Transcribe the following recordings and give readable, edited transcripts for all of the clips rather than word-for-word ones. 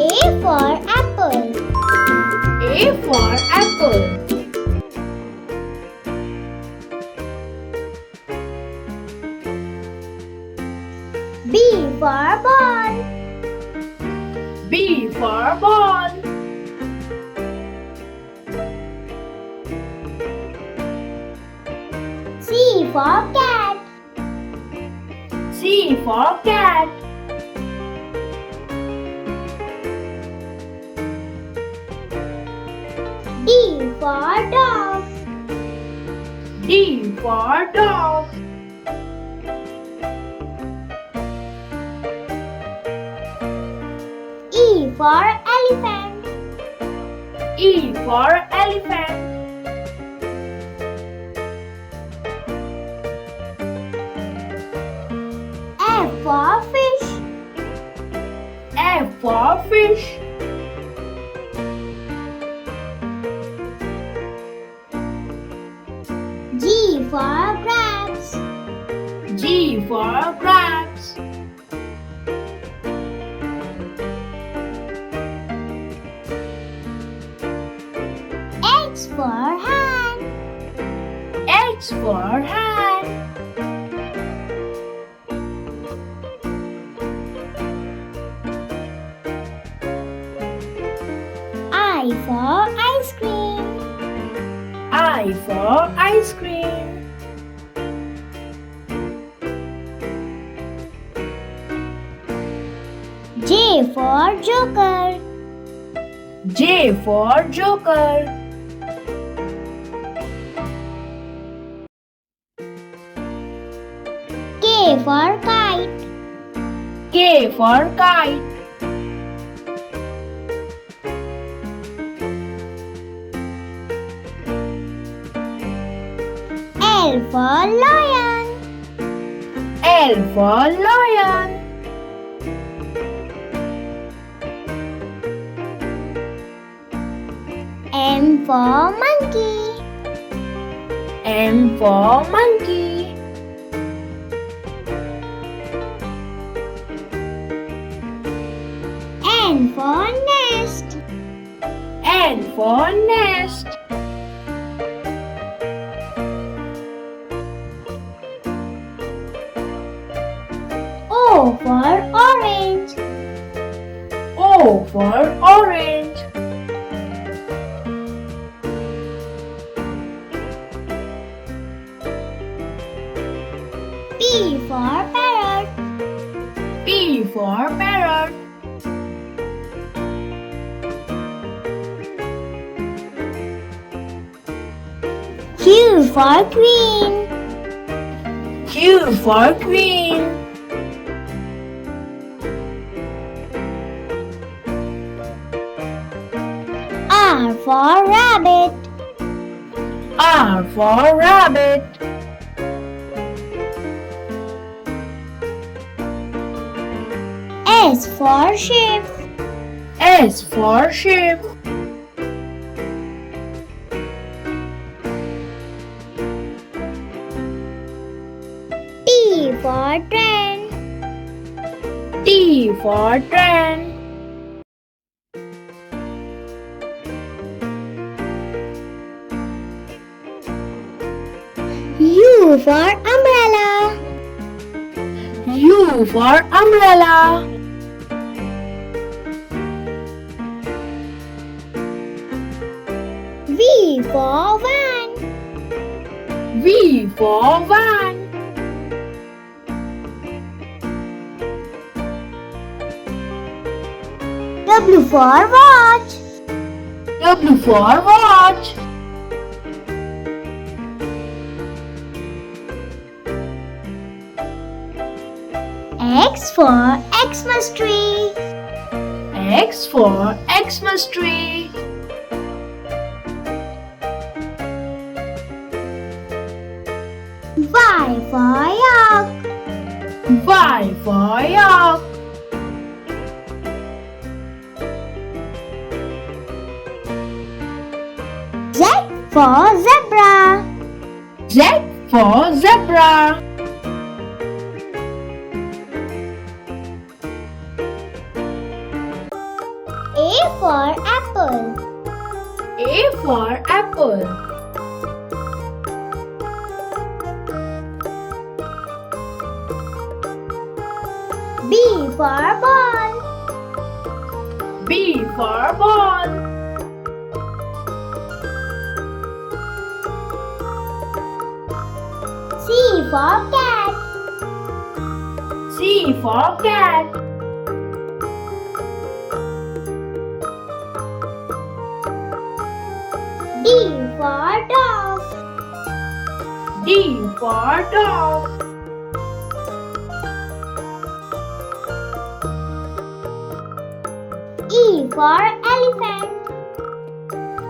A for apple. A for apple. B for ball. B for ball. C for cat. C for cat. D for dog. D for dog. E for elephant. E for elephant. F for fish. F for fish. G for grapes. G for grapes. H for hand. H for hand. I for ice cream. I for ice cream. J for joker. J for joker. K for kite. K for kite. L for lion. L for lion. M for monkey. M for monkey. N for nest. N for nest. O for orange. O for orange. P for parrot. P for parrot. Q for queen. Q for queen. R for rabbit. R for rabbit. S for sheep. S for sheep. T for train. T for train. U for umbrella. U for umbrella. V for van. V for van. W for watch. W for watch. X for Xmas tree. X for Xmas tree. Y for yak. Y for yak. Z for zebra. Z for zebra. for apple. A for apple. B for ball. B for ball. C for cat. C for cat. D for dog. D for dog. E for elephant.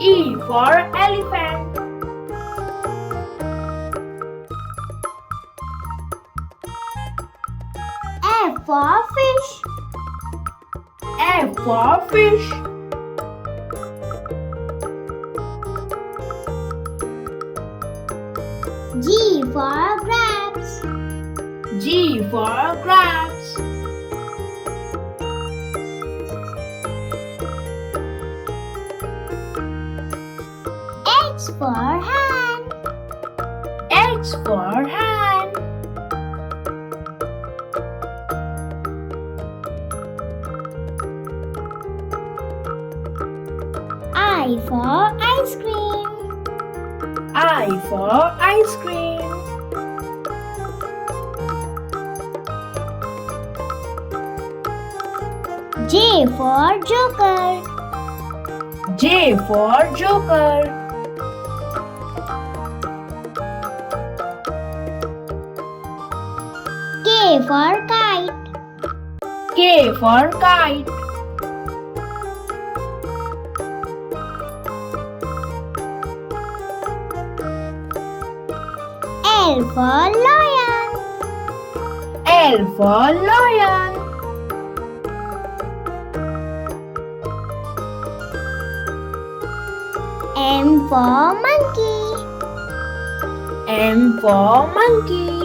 E for elephant. F for fish. F for fish. G for grapes. G for grapes. H for hand. H for hand. I for ice cream. I for ice cream. J for joker. J for joker. K for kite. K for kite. L for lion. L for lion. M for monkey. M for monkey.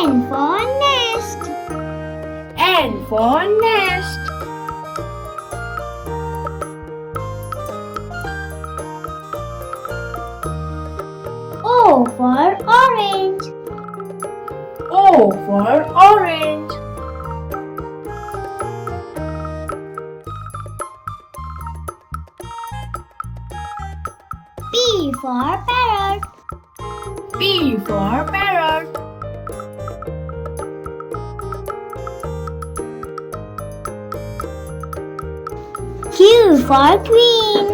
N for nest. N for nest. O for orange. O for orange. P for parrot. P for parrot. Q for queen.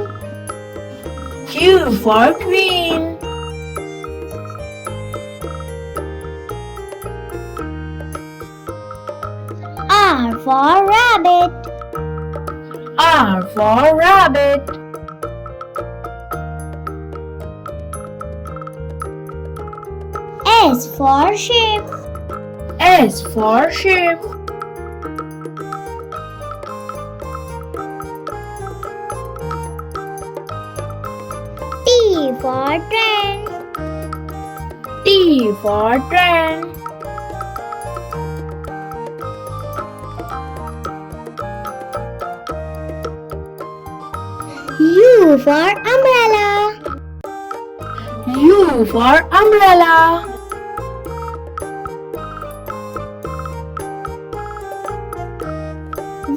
Q for queen. R for rabbit. R for rabbit. S for sheep. S for sheep. T for train. T for train. U for umbrella. U for umbrella.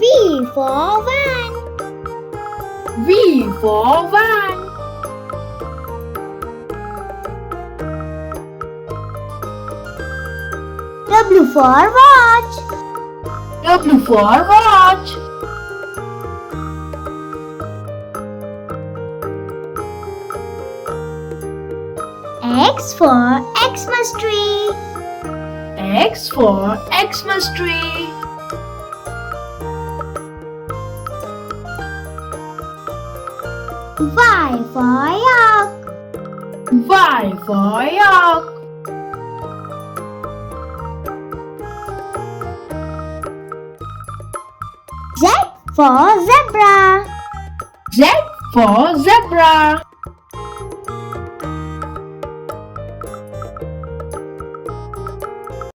V for van. V for van. W for watch. W for watch. X for Xmas tree. X for Xmas tree. Y for yak. Y for yak. Z for zebra. Z for zebra.